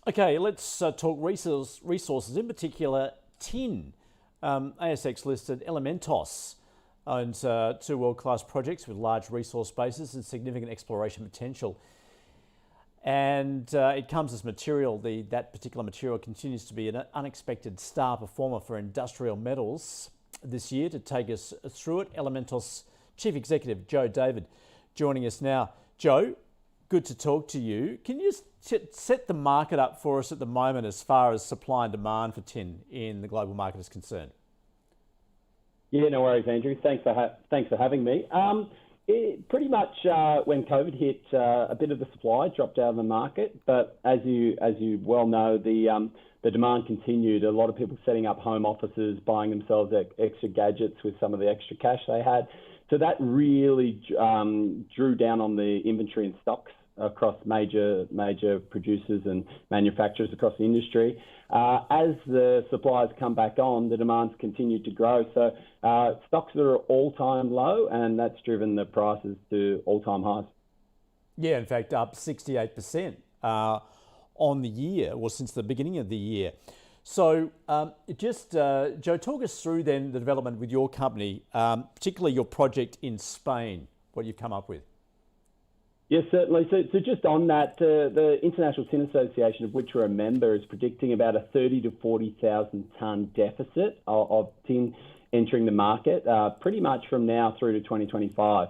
Okay, let's talk resources, in particular tin. ASX listed Elementos owns two world-class projects with large resource bases and significant exploration potential. And it comes as material. That particular material continues to be an unexpected star performer for industrial metals this year. To take us through it, Elementos Chief Executive Joe David joining us now. Joe, good to talk to you. Can you set the market up for us at the moment as far as supply and demand for tin in the global market is concerned? Yeah, no worries, Andrew. Thanks for having me. Pretty much when COVID hit, a bit of the supply dropped out of the market, but as you well know, the demand continued. A lot of people setting up home offices, buying themselves extra gadgets with some of the extra cash they had. So that really drew down on the inventory and stocks across major producers and manufacturers across the industry. As the supplies come back on, the demand's continued to grow. So stocks are all-time low, and that's driven the prices to all-time highs. Yeah, in fact, up 68% on the year, or since the beginning of the year. So Joe, talk us through then the development with your company, particularly your project in Spain, what you've come up with. Yes, certainly. So just on that, the International Tin Association, of which we're a member, is predicting about a 30 to 40,000 tonne deficit of tin entering the market, pretty much from now through to 2025.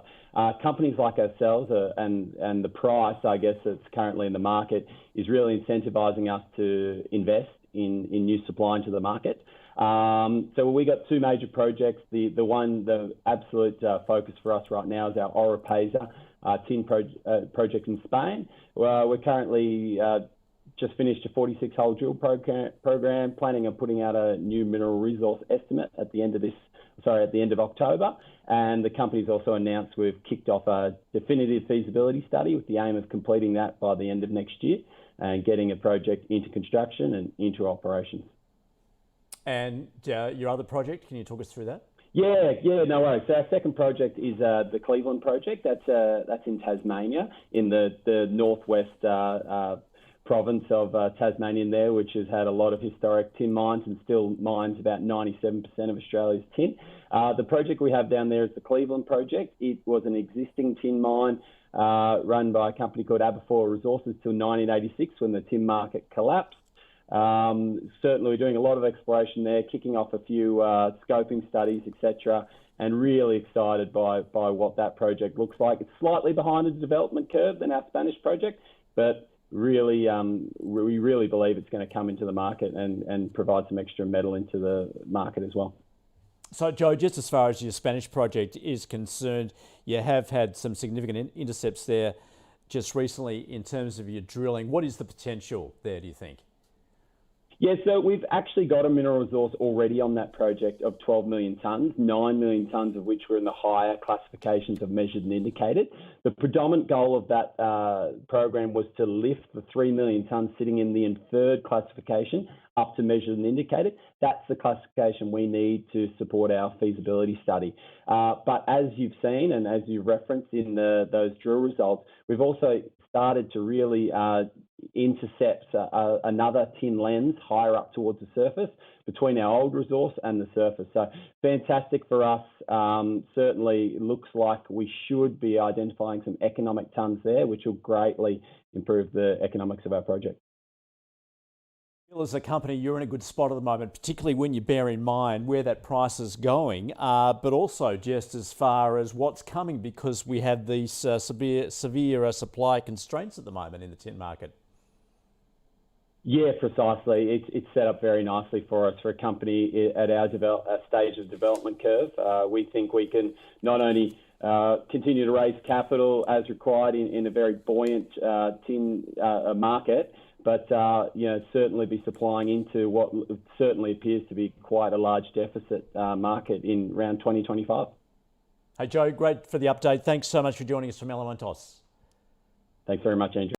Companies like ourselves and the price, I guess, that's currently in the market is really incentivising us to invest in new supply into the market. So we got two major projects. The absolute focus for us right now is our Oropesa tin project in Spain. We're currently just finished a 46-hole drill program, planning on putting out a new mineral resource estimate at the end of October. And the company's also announced we've kicked off a definitive feasibility study with the aim of completing that by the end of next year and getting a project into construction and into operations. And your other project, can you talk us through that? Yeah, no worries. So our second project is the Cleveland project. That's in Tasmania, in the northwest province of Tasmania there, which has had a lot of historic tin mines and still mines about 97% of Australia's tin. The project we have down there is the Cleveland project. It was an existing tin mine run by a company called Aberfoyle Resources till 1986 when the tin market collapsed. Certainly we're doing a lot of exploration there, kicking off a few scoping studies, etc., and really excited by what that project looks like. It's slightly behind the development curve than our Spanish project, but really, we really believe it's going to come into the market and provide some extra metal into the market as well. So, Joe, just as far as your Spanish project is concerned, you have had some significant intercepts there just recently in terms of your drilling. What is the potential there, do you think? Yeah, so we've actually got a mineral resource already on that project of 12 million tonnes, 9 million tonnes of which were in the higher classifications of measured and indicated. The predominant goal of that program was to lift the 3 million tonnes sitting in the inferred classification up to measured and indicated. That's the classification we need to support our feasibility study. But as you've seen and as you referenced in those drill results, we've also started to really intercept another tin lens higher up towards the surface between our old resource and the surface. So fantastic for us. Certainly looks like we should be identifying some economic tonnes there, which will greatly improve the economics of our project. As a company, you're in a good spot at the moment, particularly when you bear in mind where that price is going, but also just as far as what's coming, because we have these severe supply constraints at the moment in the tin market. Yeah, precisely. It's set up very nicely for us for a company at our stage of development curve. We think we can not only continue to raise capital as required in a very buoyant tin market, but certainly be supplying into what certainly appears to be quite a large deficit market in around 2025. Hey Joe, great for the update. Thanks so much for joining us from Elementos. Thanks very much, Andrew.